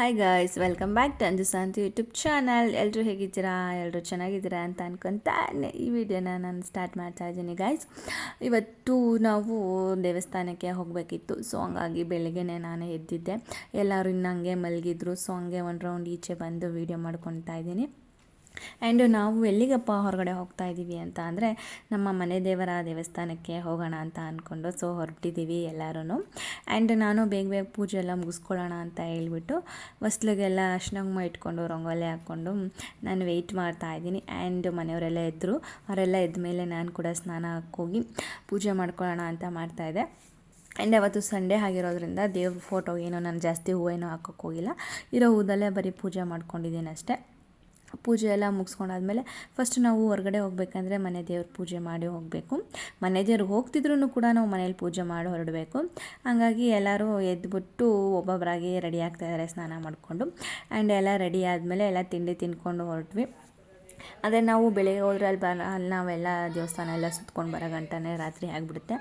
Hi guys, welcome back to Anju Shanti YouTube channel. ಎಲ್ಲರೂ ಹೇಗಿದ್ದೀರಾ? ಎಲ್ಲರೂ ಚೆನ್ನಾಗಿದ್ದೀರಾ ಅಂತ ಅನ್ಕೊತಾನೆ ಈ ವಿಡಿಯೋನ ನಾನು ಸ್ಟಾರ್ಟ್ ಮಾಡ್ತಾ ಇದ್ದೀನಿ ಗಾಯ್ಸ್. ಇವತ್ತು ನಾವು ದೇವಸ್ಥಾನಕ್ಕೆ ಹೋಗಬೇಕಿತ್ತು. ಸೊ ಹಂಗಾಗಿ ಬೆಳಗ್ಗೆನೇ ನಾನು ಎದ್ದಿದ್ದೆ. ಎಲ್ಲರೂ ಇನ್ನು ಹಂಗೆ ಮಲಗಿದ್ರು. ಸೊ ಹಂಗೆ ಒಂದು ರೌಂಡ್ ಈಚೆ ಬಂದು ವೀಡಿಯೋ ಮಾಡ್ಕೊತಾ ಇದ್ದೀನಿ. ಆ್ಯಂಡ್ ನಾವು ಎಲ್ಲಿಗಪ್ಪ ಹೊರಗಡೆ ಹೋಗ್ತಾ ಇದ್ದೀವಿ ಅಂತ ಅಂದರೆ ನಮ್ಮ ಮನೆ ದೇವರ ದೇವಸ್ಥಾನಕ್ಕೆ ಹೋಗೋಣ ಅಂತ ಅಂದ್ಕೊಂಡು ಸೊ ಹೊರಟಿದ್ದೀವಿ ಎಲ್ಲರೂ. ಆ್ಯಂಡ್ ನಾನು ಬೇಗ ಬೇಗ ಪೂಜೆ ಎಲ್ಲ ಮುಗಿಸ್ಕೊಳ್ಳೋಣ ಅಂತ ಹೇಳ್ಬಿಟ್ಟು ಹೊಸ್ಲಿಗೆಲ್ಲ ಅರ್ಶಿನ ಇಟ್ಕೊಂಡು ರಂಗೋಲಿ ಹಾಕ್ಕೊಂಡು ನಾನು ವೆಯ್ಟ್ ಮಾಡ್ತಾ ಇದ್ದೀನಿ. ಆ್ಯಂಡ್ ಮನೆಯವರೆಲ್ಲ ಎದ್ದರು. ಅವರೆಲ್ಲ ಎದ್ದ ಮೇಲೆ ನಾನು ಕೂಡ ಸ್ನಾನ ಹಾಕೋಗಿ ಪೂಜೆ ಮಾಡ್ಕೊಳ್ಳೋಣ ಅಂತ ಮಾಡ್ತಾಯಿದ್ದೆ. ಆ್ಯಂಡ್ ಅವತ್ತು ಸಂಡೇ ಆಗಿರೋದ್ರಿಂದ ದೇವ್ರ ಫೋಟೋ ಏನೋ ನಾನು ಜಾಸ್ತಿ ಹೂವೇನೋ ಹಾಕೋಕ್ಕೆ ಹೋಗಿಲ್ಲ. ಇರೋ ಹೂದಲ್ಲೇ ಬರೀ ಪೂಜೆ ಮಾಡ್ಕೊಂಡಿದ್ದೀನಿ ಅಷ್ಟೇ. ಪೂಜೆ ಎಲ್ಲ ಮುಗಿಸ್ಕೊಂಡಾದ್ಮೇಲೆ ಫಸ್ಟ್ ನಾವು ಹೊರಗಡೆ ಹೋಗ್ಬೇಕಂದ್ರೆ ಮನೆ ದೇವ್ರ ಪೂಜೆ ಮಾಡಿ ಹೋಗಬೇಕು. ಮನೆ ದೇವ್ರಿಗೆ ಹೋಗ್ತಿದ್ರೂ ಕೂಡ ನಾವು ಮನೇಲಿ ಪೂಜೆ ಮಾಡಿ ಹೊರಡಬೇಕು. ಹಾಗಾಗಿ ಎಲ್ಲರೂ ಎದ್ಬಿಟ್ಟು ಒಬ್ಬೊಬ್ಬರಾಗಿ ರೆಡಿ ಆಗ್ತಾಯಿದ್ದಾರೆ ಸ್ನಾನ ಮಾಡಿಕೊಂಡು. ಆ್ಯಂಡ್ ಎಲ್ಲ ರೆಡಿ ಆದಮೇಲೆ ಎಲ್ಲ ತಿಂಡಿ ತಿಂದ್ಕೊಂಡು ಹೊರಟ್ವಿ. ಅದೇ ನಾವು ಬೆಳಗ್ಗೆ ಹೋದ್ರೆ ಅಲ್ಲಿ ನಾವೆಲ್ಲ ದೇವಸ್ಥಾನ ಎಲ್ಲ ಸುತ್ಕೊಂಡು ಬರೋ ಗಂಟನೇ ರಾತ್ರಿ ಆಗಿಬಿಡುತ್ತೆ.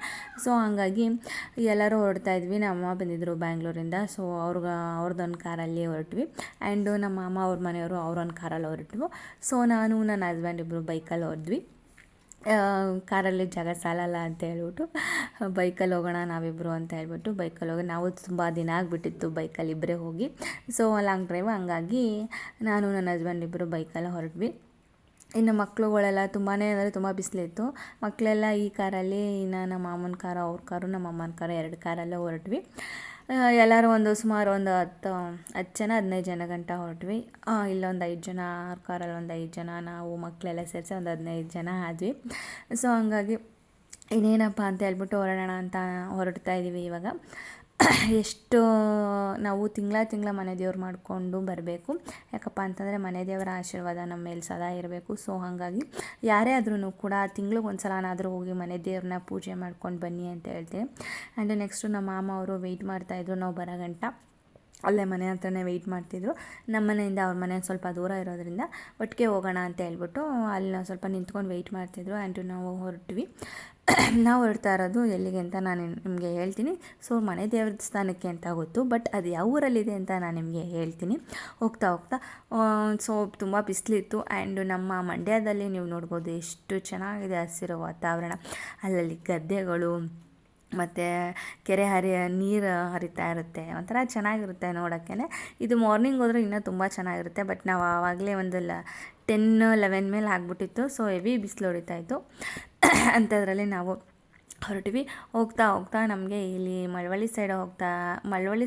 ಸೊ ಹಾಗಾಗಿ ಎಲ್ಲರೂ ಹೊರಡ್ತಾ ಇದ್ವಿ. ನಮ್ಮ ಅಮ್ಮ ಬಂದಿದ್ದರು ಬ್ಯಾಂಗ್ಳೂರಿಂದ. ಸೊ ಅವ್ರದ್ದೊಂದು ಕಾರಲ್ಲಿ ಹೊರಟ್ವಿ. ಆ್ಯಂಡು ನಮ್ಮ ಅಮ್ಮ ಅವ್ರ ಮನೆಯವರು ಅವ್ರೊಂದು ಕಾರಲ್ಲಿ ಹೊರಟ್ವು. ಸೊ ನಾನು ನನ್ನ ಹಸ್ಬೆಂಡ್ ಇಬ್ಬರು ಬೈಕಲ್ಲಿ ಹೋದ್ವಿ. ಕಾರಲ್ಲಿ ಜಾಗ ಸಾಲಲ್ಲ ಅಂತ ಹೇಳ್ಬಿಟ್ಟು ಬೈಕಲ್ಲಿ ಹೋಗೋಣ ನಾವಿಬ್ಬರು ಅಂತ ಹೇಳ್ಬಿಟ್ಟು ಬೈಕಲ್ಲಿ ಹೋಗಿ ನಾವು ತುಂಬ ದಿನ ಆಗಿಬಿಟ್ಟಿತ್ತು ಬೈಕಲ್ಲಿ ಇಬ್ಬರೇ ಹೋಗಿ. ಸೊ ಲಾಂಗ್ ಡ್ರೈವ್, ಹಂಗಾಗಿ ನಾನು ನನ್ನ ಹಸ್ಬೆಂಡ್ ಇಬ್ಬರು ಬೈಕಲ್ಲಿ ಹೊರಟ್ವಿ. ಇನ್ನು ಮಕ್ಕಳುಗಳೆಲ್ಲ ತುಂಬಾ ಅಂದರೆ ತುಂಬ ಬಿಸಿಲಿತ್ತು. ಮಕ್ಕಳೆಲ್ಲ ಈ ಕಾರಲ್ಲಿ, ಇನ್ನು ನಮ್ಮ ಮಾಮನ ಕಾರು, ಅವ್ರ ಕಾರು, ನಮ್ಮ ಅಮ್ಮನ ಕಾರು, 2 ಕಾರಲ್ಲೇ ಹೊರಟ್ವಿ. ಎಲ್ಲರೂ ಸುಮಾರು ಒಂದು 10 ಜನ 15 ಜನ ಗಂಟ ಹೊರಟ್ವಿ. ಇಲ್ಲೊಂದು 5 ಜನ, ಅವ್ರ ಕಾರಲ್ಲಿ ಒಂದು 5 ಜನ, ನಾವು ಮಕ್ಕಳೆಲ್ಲ ಸೇರಿಸಿ ಒಂದು 15 ಜನ ಆದ್ವಿ. ಸೊ ಹಂಗಾಗಿ ಇನ್ನೇನಪ್ಪ ಅಂತ ಹೇಳ್ಬಿಟ್ಟು ಹೊರಡೋಣ ಅಂತ ಹೊರಡ್ತಾ ಇದ್ದೀವಿ ಇವಾಗ. ಎಷ್ಟು ನಾವು ತಿಂಗಳ ಮನೆ ದೇವ್ರು ಮಾಡಿಕೊಂಡು ಬರಬೇಕು. ಯಾಕಪ್ಪ ಅಂತಂದರೆ ಮನೆ ದೇವರ ಆಶೀರ್ವಾದ ನಮ್ಮ ಮೇಲೆ ಸದಾ ಇರಬೇಕು. ಸೊ ಹಾಗಾಗಿ ಯಾರೇ ಆದ್ರೂ ಕೂಡ ತಿಂಗ್ಳಿಗೆ ಒಂದು ಸಲನಾದರೂ ಹೋಗಿ ಮನೆ ದೇವ್ರನ್ನ ಪೂಜೆ ಮಾಡ್ಕೊಂಡು ಬನ್ನಿ ಅಂತ ಹೇಳ್ತೀವಿ. ಆ್ಯಂಡ್ ನೆಕ್ಸ್ಟು ನಮ್ಮ ಮಾಮ ಅವರು ವೆಯ್ಟ್ ಮಾಡ್ತಾಯಿದ್ರು ನಾವು ಬರೋ ಗಂಟ. ಅಲ್ಲೇ ಮನೆ ಹತ್ರನೇ ವೆಯ್ಟ್ ಮಾಡ್ತಿದ್ರು. ನಮ್ಮ ಮನೆಯಿಂದ ಅವ್ರ ಮನೆ ಸ್ವಲ್ಪ ದೂರ ಇರೋದ್ರಿಂದ ಒಟ್ಟಿಗೆ ಹೋಗೋಣ ಅಂತ ಹೇಳ್ಬಿಟ್ಟು ಅಲ್ಲಿ ಸ್ವಲ್ಪ ನಿಂತ್ಕೊಂಡು ವೆಯ್ಟ್ ಮಾಡ್ತಿದ್ರು. ಆ್ಯಂಡ್ ನಾವು ಹೊರಟ್ವಿ. ನಾವು ಹೊರಡ್ತಾ ಇರೋದು ಎಲ್ಲಿಗೆ ಅಂತ ನಾನು ನಿಮಗೆ ಹೇಳ್ತೀನಿ. ಸೊ ಮನೆ ದೇವಸ್ಥಾನಕ್ಕೆ ಅಂತ ಗೊತ್ತು, ಬಟ್ ಅದು ಯಾವ ಊರಲ್ಲಿದೆ ಅಂತ ನಾನು ನಿಮಗೆ ಹೇಳ್ತೀನಿ ಹೋಗ್ತಾ ಹೋಗ್ತಾ. ಸೊ ತುಂಬ ಬಿಸಿಲಿತ್ತು. ಆ್ಯಂಡ್ ನಮ್ಮ ಮಂಡ್ಯದಲ್ಲಿ ನೀವು ನೋಡ್ಬೋದು ಎಷ್ಟು ಚೆನ್ನಾಗಿದೆ ಹಸಿರು ವಾತಾವರಣ. ಅಲ್ಲಲ್ಲಿ ಗದ್ದೆಗಳು ಮತ್ತು ಕೆರೆ ನೀರು ಹರಿತಾ ಇರುತ್ತೆ. ಒಂಥರ ಚೆನ್ನಾಗಿರುತ್ತೆ ನೋಡೋಕ್ಕೆ. ಇದು ಮಾರ್ನಿಂಗ್ ಹೋದರೆ ಇನ್ನೂ ತುಂಬ ಚೆನ್ನಾಗಿರುತ್ತೆ. ಬಟ್ ನಾವು ಆವಾಗಲೇ ಒಂದು 10-11 ಮೇಲೆ ಆಗಿಬಿಟ್ಟಿತ್ತು. ಸೊ ಹೆವಿ ಬಿಸಿಲು ಹೊಡಿತಾಯಿತ್ತು. ಅಂಥದ್ರಲ್ಲಿ ನಾವು ಹೊರಟ್ವಿ. ಹೋಗ್ತಾ ಹೋಗ್ತಾ ನಮಗೆ ಇಲ್ಲಿ ಮಳವಳ್ಳಿ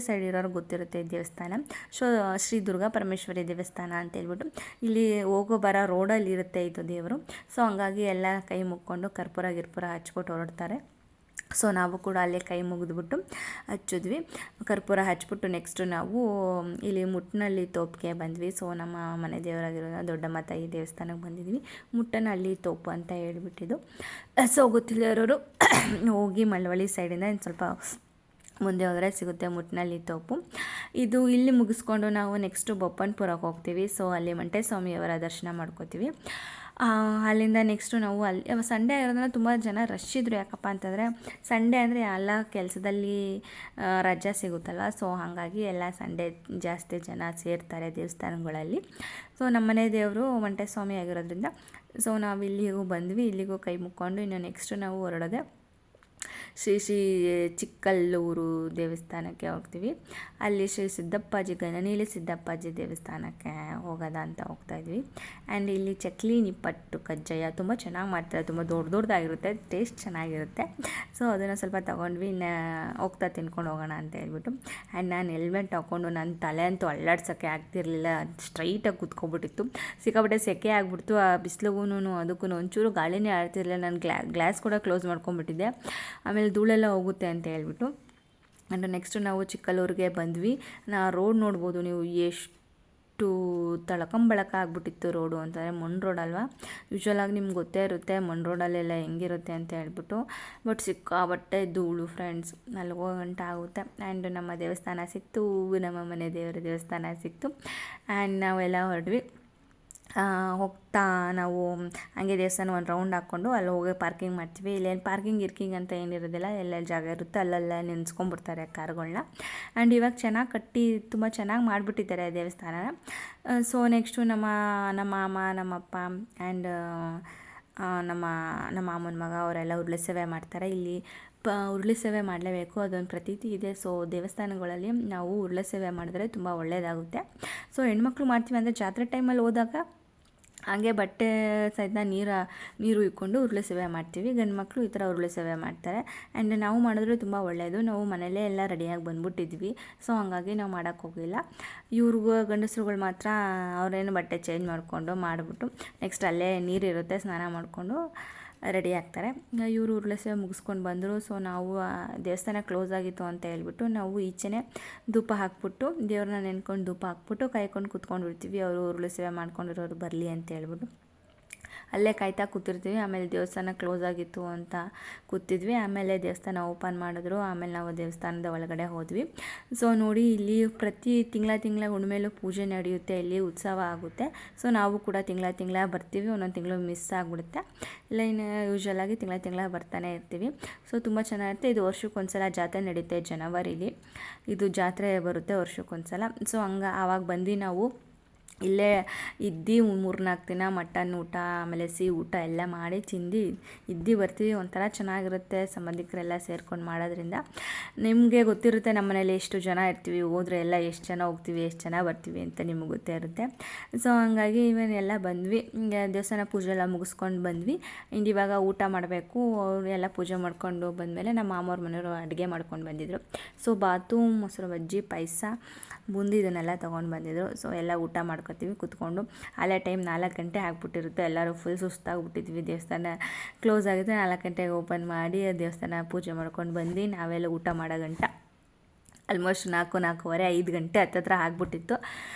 ಸೈಡ್ ಇರೋರು ಗೊತ್ತಿರುತ್ತೆ ದೇವಸ್ಥಾನ. ಸೊ ಶ್ರೀ ದುರ್ಗಾ ಪರಮೇಶ್ವರಿ ದೇವಸ್ಥಾನ ಅಂತ ಹೇಳ್ಬಿಟ್ಟು ಇಲ್ಲಿ ಹೋಗೋ ಬರೋ ರೋಡಲ್ಲಿ ಇರುತ್ತೆ ಇದು ದೇವರು. ಸೊ ಹಂಗಾಗಿ ಎಲ್ಲ ಕೈ ಮುಕ್ಕೊಂಡು ಕರ್ಪೂರ ಹಚ್ಬಿಟ್ಟು ಹೊರಡ್ತಾರೆ. ಸೊ ನಾವು ಕೂಡ ಅಲ್ಲೇ ಕೈ ಮುಗಿದ್ಬಿಟ್ಟು ಹಚ್ಚಿದ್ವಿ. ಕರ್ಪೂರ ಹಚ್ಬಿಟ್ಟು ನೆಕ್ಸ್ಟು ನಾವು ಇಲ್ಲಿ ಮುಟ್ಟನಹಳ್ಳಿ ತೋಪಿಗೆ ಬಂದ್ವಿ. ಸೊ ನಮ್ಮ ಮನೆ ದೇವರಾಗಿರೋ ದೊಡ್ಡಮ್ಮ ತಾಯಿ ದೇವಸ್ಥಾನಕ್ಕೆ ಬಂದಿದ್ವಿ. ಮುಟ್ಟನಹಳ್ಳಿ ತೋಪು ಅಂತ ಹೇಳ್ಬಿಟ್ಟಿದ್ದು. ಸೊ ಗೊತ್ತಿಲ್ಲರೋರು ಹೋಗಿ ಮಳವಳ್ಳಿ ಸೈಡಿಂದ ಇನ್ನು ಸ್ವಲ್ಪ ಮುಂದೆ ಹೋದರೆ ಸಿಗುತ್ತೆ ಮುಟ್ಟನಹಳ್ಳಿ ತೋಪು. ಇದು ಇಲ್ಲಿ ಮುಗಿಸ್ಕೊಂಡು ನಾವು ನೆಕ್ಸ್ಟು ಬೊಪ್ಪನಪುರಕ್ಕೆ ಹೋಗ್ತೀವಿ. ಸೊ ಅಲ್ಲಿ ಮಂಟೇಸ್ವಾಮಿಯವರ ದರ್ಶನ ಮಾಡ್ಕೋತೀವಿ. ಅಲ್ಲಿಂದ ನೆಕ್ಸ್ಟು ನಾವು ಅಲ್ಲಿ ಸಂಡೇ ಆಗಿರೋದ್ರಿಂದ ತುಂಬ ಜನ ರಶ್ ಇದ್ದರು. ಯಾಕಪ್ಪ ಅಂತಂದರೆ ಸಂಡೇ ಅಂದರೆ ಎಲ್ಲ ಕೆಲಸದಲ್ಲಿ ರಜೆ ಸಿಗುತ್ತಲ್ವ. ಸೊ ಹಾಗಾಗಿ ಎಲ್ಲ ಸಂಡೇ ಜಾಸ್ತಿ ಜನ ಸೇರ್ತಾರೆ ದೇವಸ್ಥಾನಗಳಲ್ಲಿ. ಸೊ ನಮ್ಮನೆ ದೇವರು ಮಂಟೇಸ್ವಾಮಿ ಆಗಿರೋದ್ರಿಂದ ಸೊ ನಾವು ಇಲ್ಲಿಗೂ ಬಂದ್ವಿ. ಇಲ್ಲಿಗೂ ಕೈ ಮುಕ್ಕೊಂಡು ಇನ್ನು ನೆಕ್ಸ್ಟು ನಾವು ಹೊರಡೋದೆ ಶ್ರೀ ಚಿಕ್ಕಲ್ಲೂರು ದೇವಸ್ಥಾನಕ್ಕೆ ಹೋಗ್ತೀವಿ. ಅಲ್ಲಿ ಶ್ರೀ ಸಿದ್ದಪ್ಪಾಜಿ ಗಣನೀಲಿ ಸಿದ್ದಪ್ಪಾಜಿ ದೇವಸ್ಥಾನಕ್ಕೆ ಹೋಗೋದ ಅಂತ ಹೋಗ್ತಾಯಿದ್ವಿ. ಆ್ಯಂಡ್ ಇಲ್ಲಿ ಚಕ್ಲಿ ನಿಪ್ಪಟ್ಟು ಕಜ್ಜಾಯ ತುಂಬ ಚೆನ್ನಾಗಿ ಮಾಡ್ತಾರೆ. ತುಂಬ ದೊಡ್ಡದಾಗಿರುತ್ತೆ, ಟೇಸ್ಟ್ ಚೆನ್ನಾಗಿರುತ್ತೆ. ಸೊ ಅದನ್ನು ಸ್ವಲ್ಪ ತೊಗೊಂಡ್ವಿ. ಹೋಗ್ತಾ ತಿನ್ಕೊಂಡು ಹೋಗೋಣ ಅಂತ ಹೇಳ್ಬಿಟ್ಟು. ಆ್ಯಂಡ್ ನಾನು ಹೆಲ್ಮೆಟ್ ಹಾಕ್ಕೊಂಡು ನನ್ನ ತಲೆ ಅಂತೂ ಅಲ್ಲಾಡ್ಸೋಕ್ಕೆ ಆಗ್ತಿರ್ಲಿಲ್ಲ. ಸ್ಟ್ರೈಟಾಗಿ ಕೂತ್ಕೊಬಿಟ್ಟಿತ್ತು. ಸಿಕ್ಕಾಪಟ್ಟೆ ಸೆಕೆ ಆಗಿಬಿಡ್ತು. ಆ ಬಿಸಿಲಿಗೂ ಅದಕ್ಕೂ ಒಂಚೂರು ಗಾಳಿನೇ ಆಡ್ತಿರಲಿಲ್ಲ. ನಾನು ಗ್ಲಾಸ್ ಕೂಡ ಕ್ಲೋಸ್ ಮಾಡ್ಕೊಂಬಿಟ್ಟಿದ್ದೆ. ಆಮೇಲೆ ಧೂಳೆಲ್ಲ ಹೋಗುತ್ತೆ ಅಂತ ಹೇಳ್ಬಿಟ್ಟು. ಆ್ಯಂಡ್ ನೆಕ್ಸ್ಟು ನಾವು ಚಿಕ್ಕಲ್ಲೂರಿಗೆ ಬಂದ್ವಿ. ರೋಡ್ ನೋಡ್ಬೋದು ನೀವು, ಎಷ್ಟು ತಳಕಂಬಳಕ ಆಗ್ಬಿಟ್ಟಿತ್ತು ರೋಡು ಅಂತಂದರೆ. ಮಣ್ಣು ರೋಡ್ ಅಲ್ವಾ, ಯೂಶ್ವಲಾಗಿ ನಿಮ್ಗೆ ಗೊತ್ತೇ ಇರುತ್ತೆ ಮಣ್ಣು ರೋಡಲ್ಲೆಲ್ಲ ಹೆಂಗಿರುತ್ತೆ ಅಂತ ಹೇಳ್ಬಿಟ್ಟು. ಬಟ್ ಸಿಕ್ಕಾಬಟ್ಟೆ ಧೂಳು ಫ್ರೆಂಡ್ಸ್. ಅಲ್ಲಿ ಹೋಗೋ ಗಂಟೆ ಆಗುತ್ತೆ. ಆ್ಯಂಡ್ ನಮ್ಮ ದೇವಸ್ಥಾನ ಸಿಕ್ತು, ನಮ್ಮ ಮನೆ ದೇವರ ದೇವಸ್ಥಾನ ಸಿಕ್ತು. ಆ್ಯಂಡ್ ನಾವೆಲ್ಲ ಹೊರಡ್ವಿ. ಹೋಗ್ತಾ ನಾವು ಹಂಗೆ ದೇವಸ್ಥಾನ ಒಂದು ರೌಂಡ್ ಹಾಕ್ಕೊಂಡು ಅಲ್ಲಿ ಹೋಗಿ ಪಾರ್ಕಿಂಗ್ ಮಾಡ್ತೀವಿ. ಇಲ್ಲೇನು ಪಾರ್ಕಿಂಗ್ ಇರ್ಕಿಂಗ್ ಅಂತ ಏನಿರೋದಿಲ್ಲ, ಎಲ್ಲೆಲ್ಲಿ ಜಾಗ ಇರುತ್ತೆ ಅಲ್ಲೆಲ್ಲ ನಿಲ್ಲಿಸ್ಕೊಂಡ್ಬಿಡ್ತಾರೆ ಕಾರ್ಗಳನ್ನ. ಆ್ಯಂಡ್ ಇವಾಗ ಚೆನ್ನಾಗಿ ಕಟ್ಟಿ ತುಂಬ ಚೆನ್ನಾಗಿ ಮಾಡಿಬಿಟ್ಟಿದ್ದಾರೆ ದೇವಸ್ಥಾನನ. ಸೊ ನೆಕ್ಸ್ಟು ನಮ್ಮ ಮಾಮ, ನಮ್ಮಪ್ಪ ಆ್ಯಂಡ್ ನಮ್ಮ ಮಾಮನ ಮಗ ಅವರೆಲ್ಲ ಉರುಳು ಸೇವೆ ಮಾಡ್ತಾರೆ. ಇಲ್ಲಿ ಉರುಳು ಸೇವೆ ಮಾಡಲೇಬೇಕು, ಅದೊಂದು ಪ್ರತೀತಿ ಇದೆ. ಸೊ ದೇವಸ್ಥಾನಗಳಲ್ಲಿ ನಾವು ಉರುಳು ಸೇವೆ ಮಾಡಿದ್ರೆ ತುಂಬ ಒಳ್ಳೆಯದಾಗುತ್ತೆ. ಸೊ ಹೆಣ್ಮಕ್ಳು ಮಾಡ್ತೀವಿ ಅಂದರೆ ಜಾತ್ರೆ ಟೈಮಲ್ಲಿ ಹೋದಾಗ ಹಾಗೆ ಬಟ್ಟೆ ಸಹಿತ ನೀರು ಇಕ್ಕೊಂಡು ಉರುಳು ಸೇವೆ ಮಾಡ್ತೀವಿ. ಗಂಡು ಮಕ್ಕಳು ಈ ಥರ ಉರುಳು ಸೇವೆ ಮಾಡ್ತಾರೆ. ಆ್ಯಂಡ್ ನಾವು ಮಾಡಿದ್ರೆ ತುಂಬ ಒಳ್ಳೆಯದು. ನಾವು ಮನೆಯಲ್ಲೇ ಎಲ್ಲ ರೆಡಿಯಾಗಿ ಬಂದ್ಬಿಟ್ಟಿದ್ವಿ, ಸೊ ಹಾಗಾಗಿ ನಾವು ಮಾಡೋಕ್ಕೆ ಹೋಗಲಿಲ್ಲ. ಇವ್ರಿಗೂ ಗಂಡಸ್ರುಗಳು ಮಾತ್ರ ಅವರೇನು ಬಟ್ಟೆ ಚೇಂಜ್ ಮಾಡಿಕೊಂಡು ಮಾಡಿಬಿಟ್ಟು ನೆಕ್ಸ್ಟ್ ಅಲ್ಲೇ ನೀರಿರುತ್ತೆ, ಸ್ನಾನ ಮಾಡಿಕೊಂಡು ರೆಡಿ ಆಗ್ತಾರೆ. ಇವರು ಉರುಳು ಸೇವೆ ಮುಗಿಸ್ಕೊಂಡು ಬಂದರು. ಸೊ ನಾವು ದೇವಸ್ಥಾನ ಕ್ಲೋಸ್ ಆಗಿತ್ತು ಅಂತ ಹೇಳ್ಬಿಟ್ಟು ನಾವು ಈಚೆನೇ ಧೂಪ ಹಾಕ್ಬಿಟ್ಟು ದೇವ್ರನ್ನ ನೆನ್ಕೊಂಡು ಧೂಪ ಹಾಕ್ಬಿಟ್ಟು ಕಾಯ್ಕೊಂಡು ಕೂತ್ಕೊಂಡು ಬಿಡ್ತೀವಿ, ಅವರು ಉರುಳು ಸೇವೆ ಮಾಡ್ಕೊಂಡಿರೋರು ಬರಲಿ ಅಂತ ಹೇಳ್ಬಿಟ್ಟು ಅಲ್ಲೇ ಕಾಯ್ತಾ ಕೂತಿರ್ತೀವಿ. ಆಮೇಲೆ ದೇವಸ್ಥಾನ ಕ್ಲೋಸ್ ಆಗಿತ್ತು ಅಂತ ಕೂತಿದ್ವಿ. ಆಮೇಲೆ ದೇವಸ್ಥಾನ ಓಪನ್ ಮಾಡಿದ್ರು. ಆಮೇಲೆ ನಾವು ದೇವಸ್ಥಾನದ ಒಳಗಡೆ ಹೋದ್ವಿ. ಸೊ ನೋಡಿ, ಇಲ್ಲಿ ಪ್ರತಿ ತಿಂಗಳ ಹುಣ್ಮೇಲೂ ಪೂಜೆ ನಡೆಯುತ್ತೆ, ಇಲ್ಲಿ ಉತ್ಸವ ಆಗುತ್ತೆ. ಸೊ ನಾವು ಕೂಡ ತಿಂಗಳ ಬರ್ತೀವಿ, ಒಂದೊಂದು ತಿಂಗಳು ಮಿಸ್ ಆಗಿಬಿಡುತ್ತೆ. ಇಲ್ಲ ಇನ್ನು ಯೂಶ್ವಲಾಗಿ ತಿಂಗಳ ಬರ್ತಾನೆ ಇರ್ತೀವಿ. ಸೊ ತುಂಬ ಚೆನ್ನಾಗಿರುತ್ತೆ. ಇದು ವರ್ಷಕ್ಕೊಂದ್ಸಲ ಜಾತ್ರೆ ನಡೀತೆ, ಜನವರಿಲಿ ಇದು ಜಾತ್ರೆ ಬರುತ್ತೆ ವರ್ಷಕ್ಕೊಂದ್ಸಲ. ಸೊ ಆವಾಗ ಬಂದು ನಾವು ಇಲ್ಲೇ ಇದ್ದು 3-4 ದಿನ ಮಟನ್ ಊಟ ಆಮೇಲೆ ಸಿಹಿ ಊಟ ಎಲ್ಲ ಮಾಡಿ ತಿಂದು ಬರ್ತೀವಿ. ಒಂಥರ ಚೆನ್ನಾಗಿರುತ್ತೆ ಸಂಬಂಧಿಕರೆಲ್ಲ ಸೇರ್ಕೊಂಡು ಮಾಡೋದ್ರಿಂದ. ನಿಮಗೆ ಗೊತ್ತಿರುತ್ತೆ ನಮ್ಮ ಮನೇಲಿ ಎಷ್ಟು ಜನ ಇರ್ತೀವಿ, ಹೋದರೆ ಎಲ್ಲ ಎಷ್ಟು ಜನ ಹೋಗ್ತೀವಿ, ಎಷ್ಟು ಜನ ಬರ್ತೀವಿ ಅಂತ ನಿಮಗೆ ಗೊತ್ತೇ ಇರುತ್ತೆ. ಸೊ ಹಂಗಾಗಿ ಇವನ್ನೆಲ್ಲ ಬಂದ್ವಿ, ದೇವಸ್ಥಾನ ಪೂಜೆ ಎಲ್ಲ ಮುಗಿಸ್ಕೊಂಡು ಬಂದ್ವಿ. ಇವಾಗ ಊಟ ಮಾಡಬೇಕು. ಅವರು ಎಲ್ಲ ಪೂಜೆ ಮಾಡ್ಕೊಂಡು ಬಂದಮೇಲೆ ನಮ್ಮ ಮಾಮವ್ರ ಮನೆಯವರು ಅಡುಗೆ ಮಾಡ್ಕೊಂಡು ಬಂದಿದ್ದರು. ಸೊ ಬಾತು, ಮೊಸರು ಬಜ್ಜಿ, ಪಾಯಸ, ಬೂಂದಿ ಇದನ್ನೆಲ್ಲ ತೊಗೊಂಡು ಬಂದಿದ್ದರು. ಸೊ ಎಲ್ಲ ಊಟ ಮಾಡ್ಕೊತೀವಿ ಕೂತ್ಕೊಂಡು. ಅಲ್ಲೇ ಟೈಮ್ 4 ಗಂಟೆ ಆಗಿಬಿಟ್ಟಿರುತ್ತೆ. ಎಲ್ಲರೂ ಫುಲ್ ಸುಸ್ತಾಗ್ಬಿಟ್ಟಿದ್ವಿ. ದೇವಸ್ಥಾನ ಕ್ಲೋಸ್ ಆಗಿದೆ, 4 ಗಂಟೆಗೆ ಓಪನ್ ಮಾಡಿ ದೇವಸ್ಥಾನ ಪೂಜೆ ಮಾಡ್ಕೊಂಡು ಬಂದು ನಾವೆಲ್ಲ ಊಟ ಮಾಡೋ ಗಂಟ ಆಲ್ಮೋಸ್ಟ್ 4-4:15 5 ಗಂಟೆ ಹತ್ತತ್ರ ಆಗ್ಬಿಟ್ಟಿತ್ತು.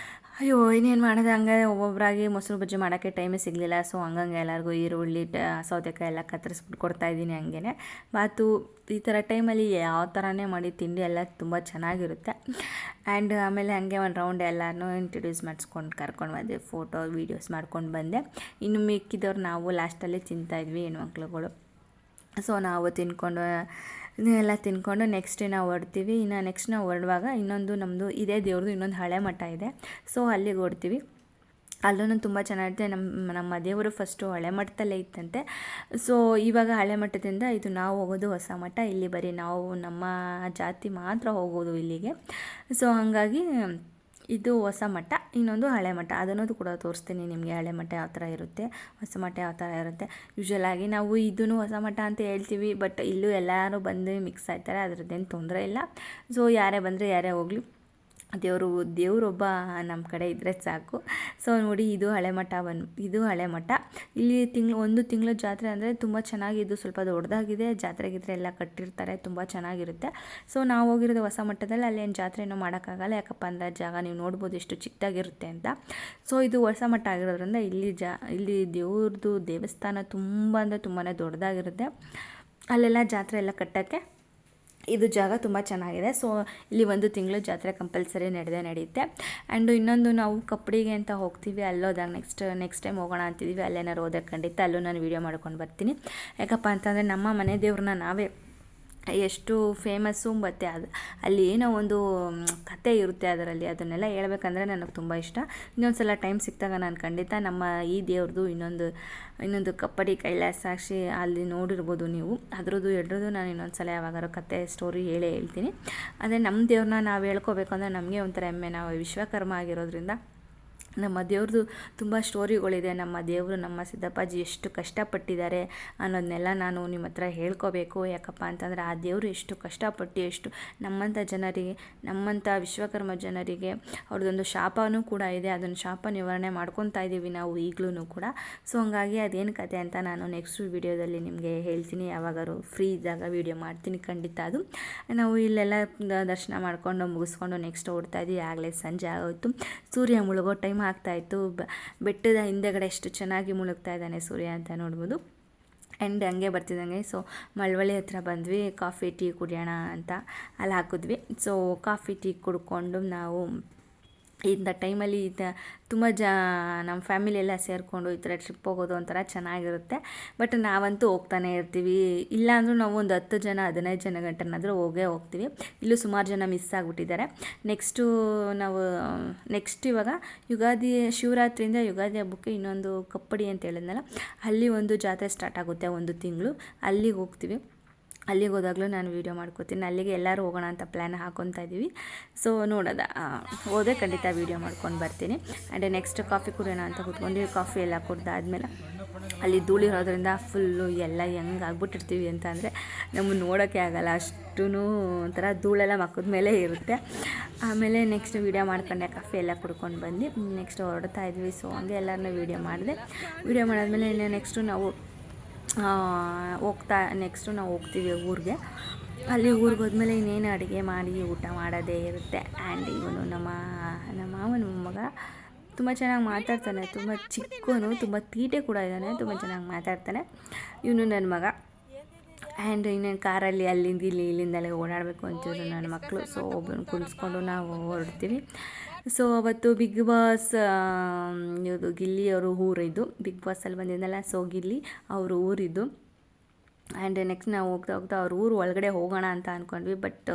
ಅಯ್ಯೋ ಇನ್ನೇನು ಮಾಡೋದು, ಹಂಗೆ ಒಬ್ಬೊಬ್ಬರಾಗಿ ಮೊಸರು ಬಜ್ಜಿ ಮಾಡೋಕ್ಕೆ ಟೈಮೇ ಸಿಗಲಿಲ್ಲ. ಸೊ ಹಂಗಂಗೆ ಎಲ್ಲರಿಗೂ ಈರುಳ್ಳಿ, ಸೌತೆಕಾಯಿ ಎಲ್ಲ ಕತ್ತರಿಸ್ಬಿಟ್ಟು ಕೊಡ್ತಾಯಿದ್ದೀನಿ. ಹಂಗೆ ಬಾತು ಈ ಥರ ಟೈಮಲ್ಲಿ ಯಾವ ಥರನೇ ಮಾಡಿ ತಿಂಡಿ ಎಲ್ಲ ತುಂಬ ಚೆನ್ನಾಗಿರುತ್ತೆ. ಆ್ಯಂಡ್ ಆಮೇಲೆ ಹಂಗೆ ಒಂದು ರೌಂಡ್ ಎಲ್ಲನೂ ಇಂಟ್ರಡ್ಯೂಸ್ ಮಾಡಿಸ್ಕೊಂಡು ಕರ್ಕೊಂಡು ಬಂದೆ, ಫೋಟೋ ವೀಡಿಯೋಸ್ ಮಾಡ್ಕೊಂಡು ಬಂದೆ. ಇನ್ನು ಮಿಕ್ಕಿದವ್ರು ನಾವು ಲಾಸ್ಟಲ್ಲಿ ತಿಂತಾಯಿದ್ವಿ ಹೆಣ್ಮಕ್ಳುಗಳು. ಸೊ ನಾವು ಎಲ್ಲ ತಿನ್ಕೊಂಡು ನೆಕ್ಸ್ಟ್ ನಾವು ಹೊರಡ್ತೀವಿ. ಇನ್ನು ನೆಕ್ಸ್ಟ್ ನಾವು ಹೊರಡುವಾಗ ಇನ್ನೊಂದು ನಮ್ಮದು ಇದೇ ದೇವ್ರದ್ದು ಇನ್ನೊಂದು ಹಳೆ ಮಠ ಇದೆ. ಸೊ ಅಲ್ಲಿಗೆ ಹೊರಡ್ತೀವಿ. ಅಲ್ಲೂ ತುಂಬ ಚೆನ್ನಾಗಿರುತ್ತೆ. ನಮ್ಮ ದೇವರು ಫಸ್ಟು ಹಳೆ ಮಠದಲ್ಲೇ ಇತ್ತಂತೆ. ಸೊ ಇವಾಗ ಹಳೆ ಮಠದಿಂದ ಇದು ನಾವು ಹೋಗೋದು ಹೊಸ ಮಠ. ಇಲ್ಲಿ ಬರೀ ನಾವು ನಮ್ಮ ಜಾತಿ ಮಾತ್ರ ಹೋಗೋದು ಇಲ್ಲಿಗೆ. ಸೊ ಹಾಗಾಗಿ ಇದು ಹೊಸ ಮಠ, ಇನ್ನೊಂದು ಹಳೆ ಮಠ. ಅದನ್ನೋದು ಕೂಡ ತೋರಿಸ್ತೀನಿ ನಿಮಗೆ, ಹಳೆ ಮಠ ಯಾವ ಥರ ಇರುತ್ತೆ, ಹೊಸ ಮಠ ಯಾವ ಥರ ಇರುತ್ತೆ. ಯೂಶ್ವಲಾಗಿ ನಾವು ಇದನ್ನು ಹೊಸ ಮಠ ಅಂತ ಹೇಳ್ತೀವಿ, ಬಟ್ ಇಲ್ಲೂ ಎಲ್ಲರೂ ಬಂದು ಮಿಕ್ಸ್ ಆಯ್ತಾರೆ, ಅದರದ್ದೇನು ತೊಂದರೆ ಇಲ್ಲ. ಸೊ ಯಾರೇ ಬಂದರೆ ಯಾರೇ ಹೋಗಲಿ, ದೇವರೊಬ್ಬ ನಮ್ಮ ಕಡೆ ಇದ್ದರೆ ಸಾಕು. ಸೊ ನೋಡಿ, ಇದು ಹಳೆ ಮಠ. ಇಲ್ಲಿ ಒಂದು ತಿಂಗಳು ಜಾತ್ರೆ ಅಂದರೆ ತುಂಬ ಚೆನ್ನಾಗಿ, ಇದು ಸ್ವಲ್ಪ ದೊಡ್ಡದಾಗಿದೆ. ಜಾತ್ರೆಗಿದ್ರೆ ಎಲ್ಲ ಕಟ್ಟಿರ್ತಾರೆ, ತುಂಬ ಚೆನ್ನಾಗಿರುತ್ತೆ. ಸೊ ನಾವು ಹೋಗಿರೋದು ಹೊಸ ಮಠದಲ್ಲಿ, ಅಲ್ಲೇನು ಜಾತ್ರೆನೂ ಮಾಡೋಕ್ಕಾಗಲ್ಲ. ಯಾಕಪ್ಪ ಅಂದರೆ ಜಾಗ ನೀವು ನೋಡ್ಬೋದು ಎಷ್ಟು ಚಿಕ್ಕದಾಗಿರುತ್ತೆ ಅಂತ. ಸೊ ಇದು ಹೊಸ ಮಠ ಆಗಿರೋದ್ರಿಂದ ಇಲ್ಲಿ ದೇವ್ರದ್ದು ದೇವಸ್ಥಾನ ತುಂಬ ಅಂದರೆ ತುಂಬಾ ದೊಡ್ಡದಾಗಿರುತ್ತೆ. ಅಲ್ಲೆಲ್ಲ ಜಾತ್ರೆ ಎಲ್ಲ ಕಟ್ಟೋಕ್ಕೆ ಇದು ಜಾಗ ತುಂಬ ಚೆನ್ನಾಗಿದೆ. ಸೊ ಇಲ್ಲಿ 1 ತಿಂಗಳು ಜಾತ್ರೆ ಕಂಪಲ್ಸರಿ ನಡೆಯುತ್ತೆ. ಆ್ಯಂಡ್ ಇನ್ನೊಂದು ನಾವು ಕಪ್ಪಡಿಗೆ ಅಂತ ಹೋಗ್ತೀವಿ, ಅಲ್ಲೋದಾಗ ನೆಕ್ಸ್ಟ್ ಟೈಮ್ ಹೋಗೋಣ ಅಂತಿದ್ದೀವಿ. ಅಲ್ಲೇನಾರು ಹೋದಾಗ ಖಂಡಿತ ಅಲ್ಲೂ ನಾನು ವೀಡಿಯೋ ಮಾಡ್ಕೊಂಡು ಬರ್ತೀನಿ. ಯಾಕಪ್ಪ ಅಂತಂದರೆ ನಮ್ಮ ಮನೆ ದೇವ್ರನ್ನ ನಾವೇ ಎಷ್ಟು ಫೇಮಸ್ಸು, ಮತ್ತು ಅಲ್ಲಿ ಏನೋ ಒಂದು ಕತೆ ಇರುತ್ತೆ ಅದರಲ್ಲಿ. ಅದನ್ನೆಲ್ಲ ಹೇಳ್ಬೇಕಂದ್ರೆ ನನಗೆ ತುಂಬ ಇಷ್ಟ. ಇನ್ನೊಂದು ಸಲ ಟೈಮ್ ಸಿಕ್ಕಿದಾಗ ನಾನು ಖಂಡಿತ ನಮ್ಮ ಈ ದೇವ್ರದ್ದು ಇನ್ನೊಂದು ಕಪ್ಪಡಿ ಕೈಲಾಸಾಕ್ಷಿ ಅಲ್ಲಿ ನೋಡಿರ್ಬೋದು ನೀವು, ಅದ್ರದ್ದು ನಾನು ಇನ್ನೊಂದು ಸಲ ಯಾವಾಗಾರು ಕತೆ ಸ್ಟೋರಿ ಹೇಳ್ತೀನಿ. ಅದೇ ನಮ್ಮ ದೇವ್ರನ್ನ ನಾವು ಹೇಳ್ಕೋಬೇಕು ಅಂದರೆ ನಮಗೆ ಒಂಥರ ಹೆಮ್ಮೆ. ನಾವು ವಿಶ್ವಕರ್ಮ ಆಗಿರೋದ್ರಿಂದ ನಮ್ಮ ದೇವ್ರದ್ದು ತುಂಬ ಸ್ಟೋರಿಗಳಿದೆ. ನಮ್ಮ ದೇವರು, ನಮ್ಮ ಸಿದ್ದಪ್ಪಾಜಿ ಎಷ್ಟು ಕಷ್ಟಪಟ್ಟಿದ್ದಾರೆ ಅನ್ನೋದನ್ನೆಲ್ಲ ನಾನು ನಿಮ್ಮ ಹತ್ರ ಹೇಳ್ಕೋಬೇಕು. ಯಾಕಪ್ಪ ಅಂತಂದರೆ ಆ ದೇವರು ಎಷ್ಟು ಕಷ್ಟಪಟ್ಟು, ಎಷ್ಟು ನಮ್ಮಂಥ ವಿಶ್ವಕರ್ಮ ಜನರಿಗೆ ಅವ್ರದ್ದೊಂದು ಶಾಪನೂ ಕೂಡ ಇದೆ. ಅದನ್ನು ಶಾಪ ನಿವಾರಣೆ ಮಾಡ್ಕೊತಾ ಇದ್ದೀವಿ ನಾವು ಈಗಲೂ ಕೂಡ. ಸೊ ಹಂಗಾಗಿ ಅದೇನು ಕತೆ ಅಂತ ನಾನು ನೆಕ್ಸ್ಟ್ ವಿಡಿಯೋದಲ್ಲಿ ನಿಮಗೆ ಹೇಳ್ತೀನಿ. ಯಾವಾಗಾರು ಫ್ರೀ ಇದ್ದಾಗ ವಿಡಿಯೋ ಮಾಡ್ತೀನಿ ಖಂಡಿತ. ಅದು ನಾವು ಇಲ್ಲೆಲ್ಲ ದರ್ಶನ ಮಾಡ್ಕೊಂಡು ಮುಗಿಸ್ಕೊಂಡು ನೆಕ್ಸ್ಟ್ ಓಡ್ತಾ ಇದ್ದೀವಿ. ಆಗಲೇ ಸಂಜೆ ಆಗೋಯ್ತು, ಸೂರ್ಯ ಮುಳುಗೋ ಟೈಮ್ ಆಗ್ತಾಯಿತ್ತು. ಬೆಟ್ಟದ ಹಿಂದೆಗಡೆ ಎಷ್ಟು ಚೆನ್ನಾಗಿ ಮುಳುಗ್ತಾ ಇದ್ದಾನೆ ಸೂರ್ಯ ಅಂತ ನೋಡ್ಬೋದು. ಆ್ಯಂಡ್ ಹಂಗೆ ಬರ್ತಿದ್ದಂಗೆ ಸೊ ಮಳವಳ್ಳಿ ಹತ್ರ ಬಂದ್ವಿ, ಕಾಫಿ ಟೀ ಕುಡಿಯೋಣ ಅಂತ ಅಲ್ಲಿ ಹಾಕಿದ್ವಿ. ಸೊ ಕಾಫಿ ಟೀ ಕುಡ್ಕೊಂಡು ನಾವು ಇಂಥ ಟೈಮಲ್ಲಿ ತುಂಬ ನಮ್ಮ ಫ್ಯಾಮಿಲಿ ಎಲ್ಲ ಸೇರಿಕೊಂಡು ಈ ಥರ ಟ್ರಿಪ್ ಹೋಗೋದು ಒಂಥರ ಚೆನ್ನಾಗಿರುತ್ತೆ. ಬಟ್ ನಾವಂತೂ ಹೋಗ್ತಾನೆ ಇರ್ತೀವಿ. ಇಲ್ಲಾಂದ್ರೂ ನಾವು ಒಂದು 10 ಜನ 15 ಜನ ಗಂಟನಾದರೂ ಹೋಗ್ತೀವಿ. ಇಲ್ಲೂ ಸುಮಾರು ಜನ ಮಿಸ್ ಆಗಿಬಿಟ್ಟಿದ್ದಾರೆ. ನೆಕ್ಸ್ಟ್ ಇವಾಗ ಯುಗಾದಿ ಶಿವರಾತ್ರಿಯಿಂದ ಯುಗಾದಿ ಹಬ್ಬಕ್ಕೆ ಇನ್ನೊಂದು ಕಪ್ಪಡಿ ಅಂತ ಹೇಳಿದ್ನಲ್ಲ, ಅಲ್ಲಿ ಒಂದು ಜಾತ್ರೆ ಸ್ಟಾರ್ಟ್ ಆಗುತ್ತೆ 1 ತಿಂಗಳು. ಅಲ್ಲಿಗೆ ಹೋಗ್ತೀವಿ. ಅಲ್ಲಿಗೆ ಹೋದಾಗಲೂ ನಾನು ವೀಡಿಯೋ ಮಾಡ್ಕೋತೀನಿ. ಅಲ್ಲಿಗೆ ಎಲ್ಲರೂ ಹೋಗೋಣ ಅಂತ ಪ್ಲ್ಯಾನ್ ಹಾಕ್ಕೊತಾ ಇದ್ದೀವಿ. ಸೊ ನೋಡೋದ ಹೋದರೆ ಖಂಡಿತ ವೀಡಿಯೋ ಮಾಡ್ಕೊಂಡು ಬರ್ತೀನಿ. ಆ್ಯಂಡ್ ನೆಕ್ಸ್ಟ್ ಕಾಫಿ ಕುಡಿಯೋಣ ಅಂತ ಕೂತ್ಕೊಂಡು ಕಾಫಿ ಎಲ್ಲ ಕುಡ್ದಾದ್ಮೇಲೆ ಅಲ್ಲಿ ಧೂಳಿರೋದ್ರಿಂದ ಫುಲ್ಲು ಎಲ್ಲ ಹೆಂಗೆ ಆಗ್ಬಿಟ್ಟಿರ್ತೀವಿ ಅಂತ ಅಂದರೆ ನಮಗೆ ನೋಡೋಕ್ಕೆ ಆಗಲ್ಲ, ಅಷ್ಟೂ ಒಂಥರ ಧೂಳೆಲ್ಲ ಮಕ್ಕದ ಮೇಲೆ ಇರುತ್ತೆ. ಆಮೇಲೆ ನೆಕ್ಸ್ಟ್ ವೀಡಿಯೋ ಮಾಡ್ಕೊಂಡೆ ಕಾಫಿ ಎಲ್ಲ ಕುಡ್ಕೊಂಡು ಬಂದು ನೆಕ್ಸ್ಟ್ ಹೊರಡ್ತಾ ಇದ್ವಿ. ಸೊ ಹಂಗೆ ಎಲ್ಲರನ್ನೂ ವೀಡಿಯೋ ಮಾಡಾದ್ಮೇಲೆ ನೆಕ್ಸ್ಟು ನಾವು ನೆಕ್ಸ್ಟು ನಾವು ಹೋಗ್ತೀವಿ ಊರಿಗೆ. ಅಲ್ಲಿ ಊರಿಗೆ ಹೋದ್ಮೇಲೆ ಇನ್ನೇನು ಅಡುಗೆ ಮಾಡಿ ಊಟ ಮಾಡೋದೇ ಇರುತ್ತೆ. ಆ್ಯಂಡ್ ಇವನು ನಮ್ಮ ಮಾವನ ಮಗ ತುಂಬ ಚೆನ್ನಾಗಿ ಮಾತಾಡ್ತಾನೆ, ತುಂಬ ಚಿಕ್ಕವನು, ತುಂಬ ತೀಟೆ ಕೂಡ ಇದ್ದಾನೆ, ತುಂಬ ಚೆನ್ನಾಗಿ ಮಾತಾಡ್ತಾನೆ ಇವನು ನನ್ನ ಮಗ. ಆ್ಯಂಡ್ ಇನ್ನೇನು ಕಾರಲ್ಲಿ ಅಲ್ಲಿಂದ ಇಲ್ಲಿಂದಲೇ ಓಡಾಡಬೇಕು ಅಂತಿದ್ರು ನನ್ನ ಮಕ್ಕಳು. ಸೊ ಒಬ್ಬರನ್ನ ಕುಳಿಸ್ಕೊಂಡು ನಾವು ಹೊರಡ್ತೀವಿ. ಸೊ ಅವತ್ತು ಬಿಗ್ ಬಾಸ್ ಇದು ಗಿಲ್ಲಿಯವರು ಊರಿದ್ದು, ಬಿಗ್ ಬಾಸಲ್ಲಿ ಬಂದಿದ್ದಲ್ಲ, ಸೊ ಗಿಲ್ಲಿ ಅವರು ಊರಿದ್ದು. ಆ್ಯಂಡ್ ನೆಕ್ಸ್ಟ್ ನಾವು ಹೋಗ್ತಾ ಅವ್ರ ಊರು ಒಳಗಡೆ ಹೋಗೋಣ ಅಂತ ಅಂದ್ಕೊಂಡ್ವಿ. ಬಟ್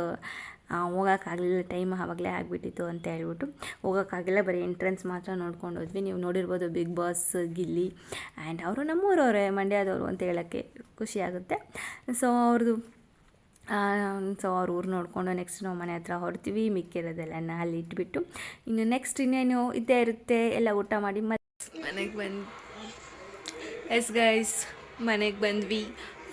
ಹೋಗೋಕ್ಕಾಗಲಿಲ್ಲ, ಟೈಮ್ ಆವಾಗಲೇ ಆಗಿಬಿಟ್ಟಿತ್ತು ಅಂತ ಹೇಳ್ಬಿಟ್ಟು ಹೋಗೋಕ್ಕಾಗಿಲ್ಲ. ಬರೀ ಎಂಟ್ರೆನ್ಸ್ ಮಾತ್ರ ನೋಡ್ಕೊಂಡು ಹೋದ್ವಿ. ನೀವು ನೋಡಿರ್ಬೋದು ಬಿಗ್ ಬಾಸ್ ಗಿಲ್ಲಿ. ಆ್ಯಂಡ್ ಅವರು ನಮ್ಮೂರವರೇ, ಮಂಡ್ಯದವರು ಅಂತ ಹೇಳೋಕ್ಕೆ ಖುಷಿಯಾಗುತ್ತೆ. ಸೊ ಅವ್ರ ಊರು ನೋಡಿಕೊಂಡು ನೆಕ್ಸ್ಟ್ ನಾವು ಮನೆ ಹತ್ರ ಹೊರಡ್ತೀವಿ. ಮಿಕ್ಕಿರೋದೆಲ್ಲ ಅಲ್ಲಿ ಇಟ್ಬಿಟ್ಟು ಇನ್ನು ನೆಕ್ಸ್ಟ್ ಇನ್ನೇನು ಇದ್ದೇ ಇರುತ್ತೆ, ಎಲ್ಲ ಊಟ ಮಾಡಿ ಮನೆಗೆ ಬಂದು ಗೈಸ್ ಮನೆಗೆ ಬಂದ್ವಿ.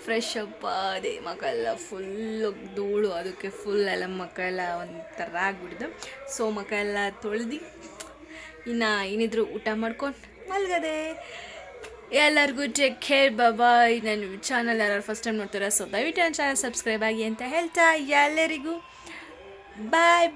ಫ್ರೆಶ್ ಅಪ್ ಅದೇ ಮಕ್ಕಳೆಲ್ಲ ಫುಲ್ಲು ಧೂಳು, ಅದಕ್ಕೆ ಫುಲ್ ಎಲ್ಲ ಮಕ್ಕಳೆಲ್ಲ ಒಂಥರ ಆಗ್ಬಿಡ್ದು. ಸೊ ಮಕ್ಕಳೆಲ್ಲ ತೊಳೆದು ಇನ್ನಿದ್ರು ಊಟ ಮಾಡ್ಕೊಂಡು ಮಲ್ಗದೆ. ಎಲ್ಲರಿಗೂ ಟೇಕ್ ಕೇರ್, ಬಾಯ್. ನನ್ನ ಚಾನಲ್ ಯಾರು ಫಸ್ಟ್ ಟೈಮ್ ನೋಡ್ತಾರೆ, ಸೊ ದಯವಿಟ್ಟು ನನ್ನ ಚಾನಲ್ ಸಬ್ಸ್ಕ್ರೈಬ್ ಆಗಿ ಅಂತ ಹೇಳ್ತಾ ಎಲ್ಲರಿಗೂ ಬಾಯ್.